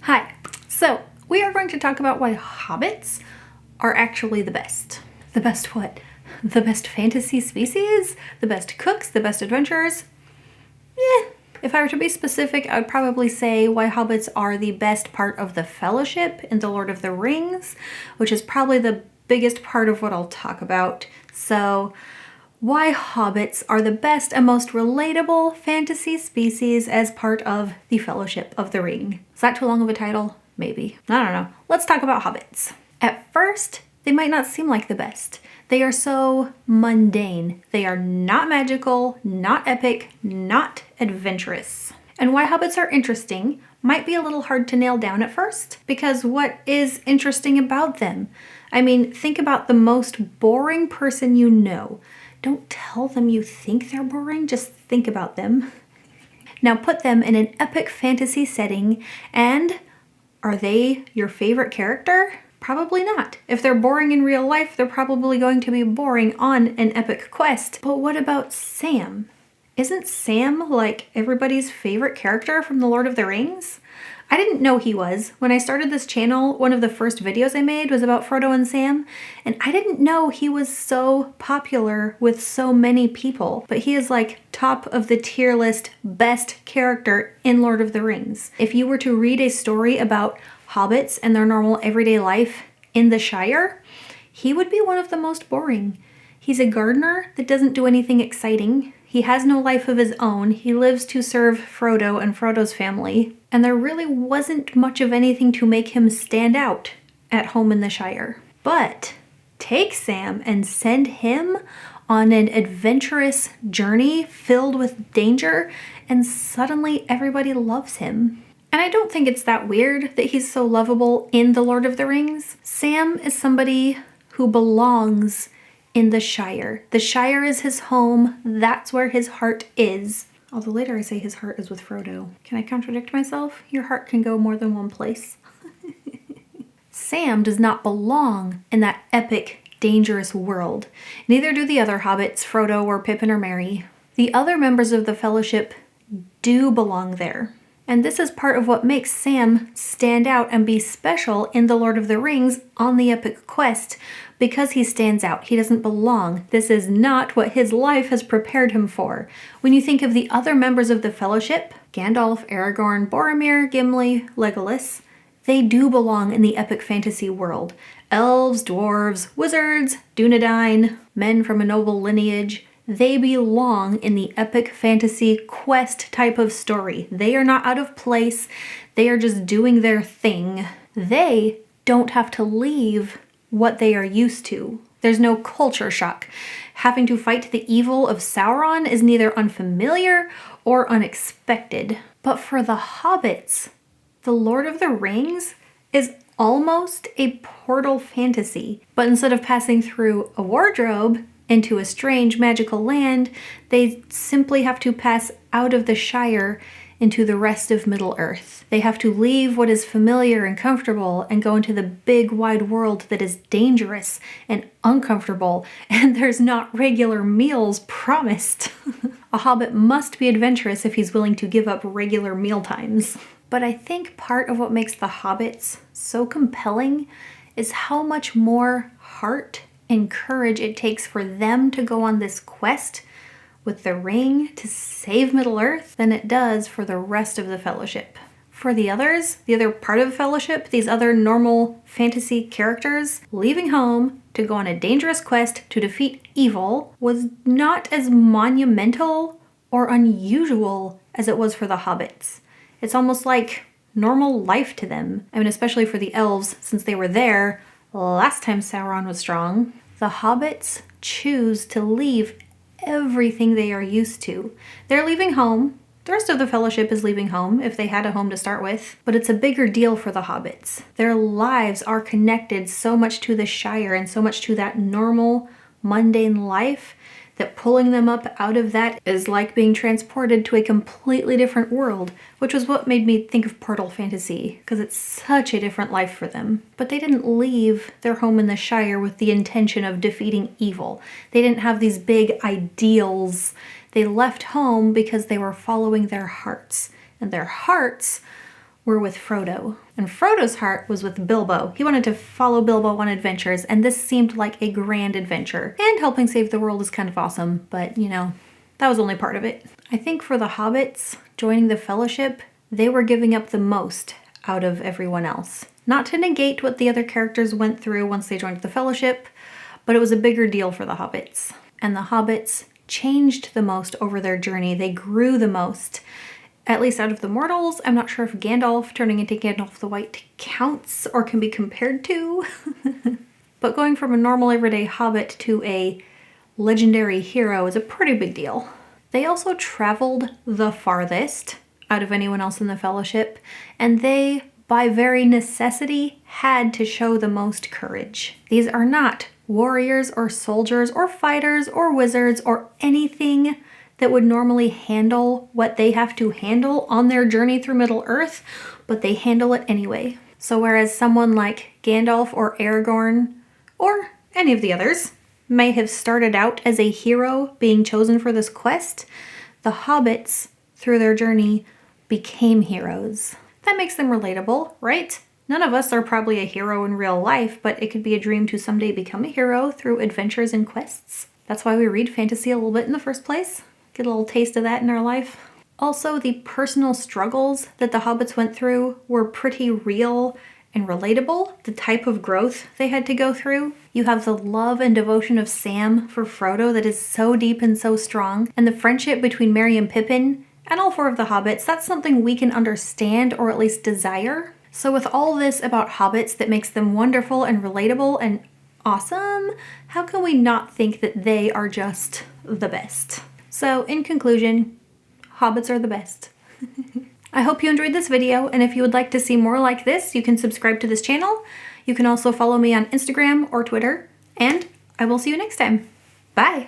Hi. So, we are going to talk about why hobbits are actually the best. The best what? The best fantasy species? The best cooks? The best adventurers? If I were to be specific, I would probably say why hobbits are the best part of the Fellowship in The Lord of the Rings, which is probably the biggest part of what I'll talk about. So, why hobbits are the best and most relatable fantasy species as part of the Fellowship of the Ring. Is that too long of a title? Maybe. I don't know. Let's talk about hobbits. At first, they might not seem like the best. They are so mundane. They are not magical, not epic, not adventurous. And why hobbits are interesting might be a little hard to nail down at first, because what is interesting about them? I mean, think about the most boring person you know. Don't tell them you think they're boring, just think about them. Now put them in an epic fantasy setting, and are they your favorite character? Probably not. If they're boring in real life, they're probably going to be boring on an epic quest. But what about Sam? Isn't Sam like everybody's favorite character from The Lord of the Rings? I didn't know he was. When I started this channel, one of the first videos I made was about Frodo and Sam, and I didn't know he was so popular with so many people. But he is like top of the tier list best character in Lord of the Rings. If you were to read a story about hobbits and their normal everyday life in the Shire, he would be one of the most boring. He's a gardener that doesn't do anything exciting. He has no life of his own. He lives to serve Frodo and Frodo's family. And there really wasn't much of anything to make him stand out at home in the Shire. But take Sam and send him on an adventurous journey filled with danger, and suddenly everybody loves him. And I don't think it's that weird that he's so lovable in The Lord of the Rings. Sam is somebody who belongs in the Shire. The Shire is his home. That's where his heart is. Although later I say his heart is with Frodo. Can I contradict myself? Your heart can go more than one place. Sam does not belong in that epic, dangerous world. Neither do the other hobbits, Frodo or Pippin or Merry. The other members of the Fellowship do belong there. And this is part of what makes Sam stand out and be special in The Lord of the Rings on the epic quest, because he stands out. He doesn't belong. This is not what his life has prepared him for. When you think of the other members of the Fellowship, Gandalf, Aragorn, Boromir, Gimli, Legolas, they do belong in the epic fantasy world. Elves, dwarves, wizards, Dunedain, men from a noble lineage, they belong in the epic fantasy quest type of story. They are not out of place. They are just doing their thing. They don't have to leave what they are used to. There's no culture shock. Having to fight the evil of Sauron is neither unfamiliar or unexpected. But for the hobbits, The Lord of the Rings is almost a portal fantasy. But instead of passing through a wardrobe into a strange magical land, they simply have to pass out of the Shire into the rest of Middle-earth. They have to leave what is familiar and comfortable and go into the big wide world that is dangerous and uncomfortable, and there's not regular meals promised. A hobbit must be adventurous if he's willing to give up regular meal times. But I think part of what makes the hobbits so compelling is how much more heart and courage it takes for them to go on this quest with the ring to save Middle-earth than it does for the rest of the Fellowship. For the others, the other part of the Fellowship, these other normal fantasy characters, leaving home to go on a dangerous quest to defeat evil was not as monumental or unusual as it was for the hobbits. It's almost like normal life to them. I mean, especially for the elves, since they were there last time Sauron was strong. The hobbits choose to leave everything they are used to. They're leaving home. The rest of the Fellowship is leaving home, if they had a home to start with. But it's a bigger deal for the hobbits. Their lives are connected so much to the Shire and so much to that normal, mundane life that pulling them up out of that is like being transported to a completely different world, which was what made me think of portal fantasy, because it's such a different life for them. But they didn't leave their home in the Shire with the intention of defeating evil. They didn't have these big ideals. They left home because they were following their hearts, and their hearts were with Frodo. And Frodo's heart was with Bilbo. He wanted to follow Bilbo on adventures, and this seemed like a grand adventure. And helping save the world is kind of awesome, but you know, that was only part of it. I think for the hobbits joining the Fellowship, they were giving up the most out of everyone else. Not to negate what the other characters went through once they joined the Fellowship, but it was a bigger deal for the hobbits. And the hobbits changed the most over their journey. They grew the most. At least out of the mortals. I'm not sure if Gandalf turning into Gandalf the White counts or can be compared to. But going from a normal everyday hobbit to a legendary hero is a pretty big deal. They also traveled the farthest out of anyone else in the Fellowship, and they, by very necessity, had to show the most courage. These are not warriors or soldiers or fighters or wizards or anything that would normally handle what they have to handle on their journey through Middle-earth, but they handle it anyway. So whereas someone like Gandalf or Aragorn, or any of the others, may have started out as a hero being chosen for this quest, the hobbits, through their journey, became heroes. That makes them relatable, right? None of us are probably a hero in real life, but it could be a dream to someday become a hero through adventures and quests. That's why we read fantasy a little bit in the first place. Get a little taste of that in our life. Also, the personal struggles that the hobbits went through were pretty real and relatable. The type of growth they had to go through. You have the love and devotion of Sam for Frodo that is so deep and so strong. And the friendship between Merry and Pippin and all four of the hobbits, that's something we can understand or at least desire. So with all this about hobbits that makes them wonderful and relatable and awesome, how can we not think that they are just the best? So in conclusion, hobbits are the best. I hope you enjoyed this video, and if you would like to see more like this, you can subscribe to this channel. You can also follow me on Instagram or Twitter, and I will see you next time. Bye!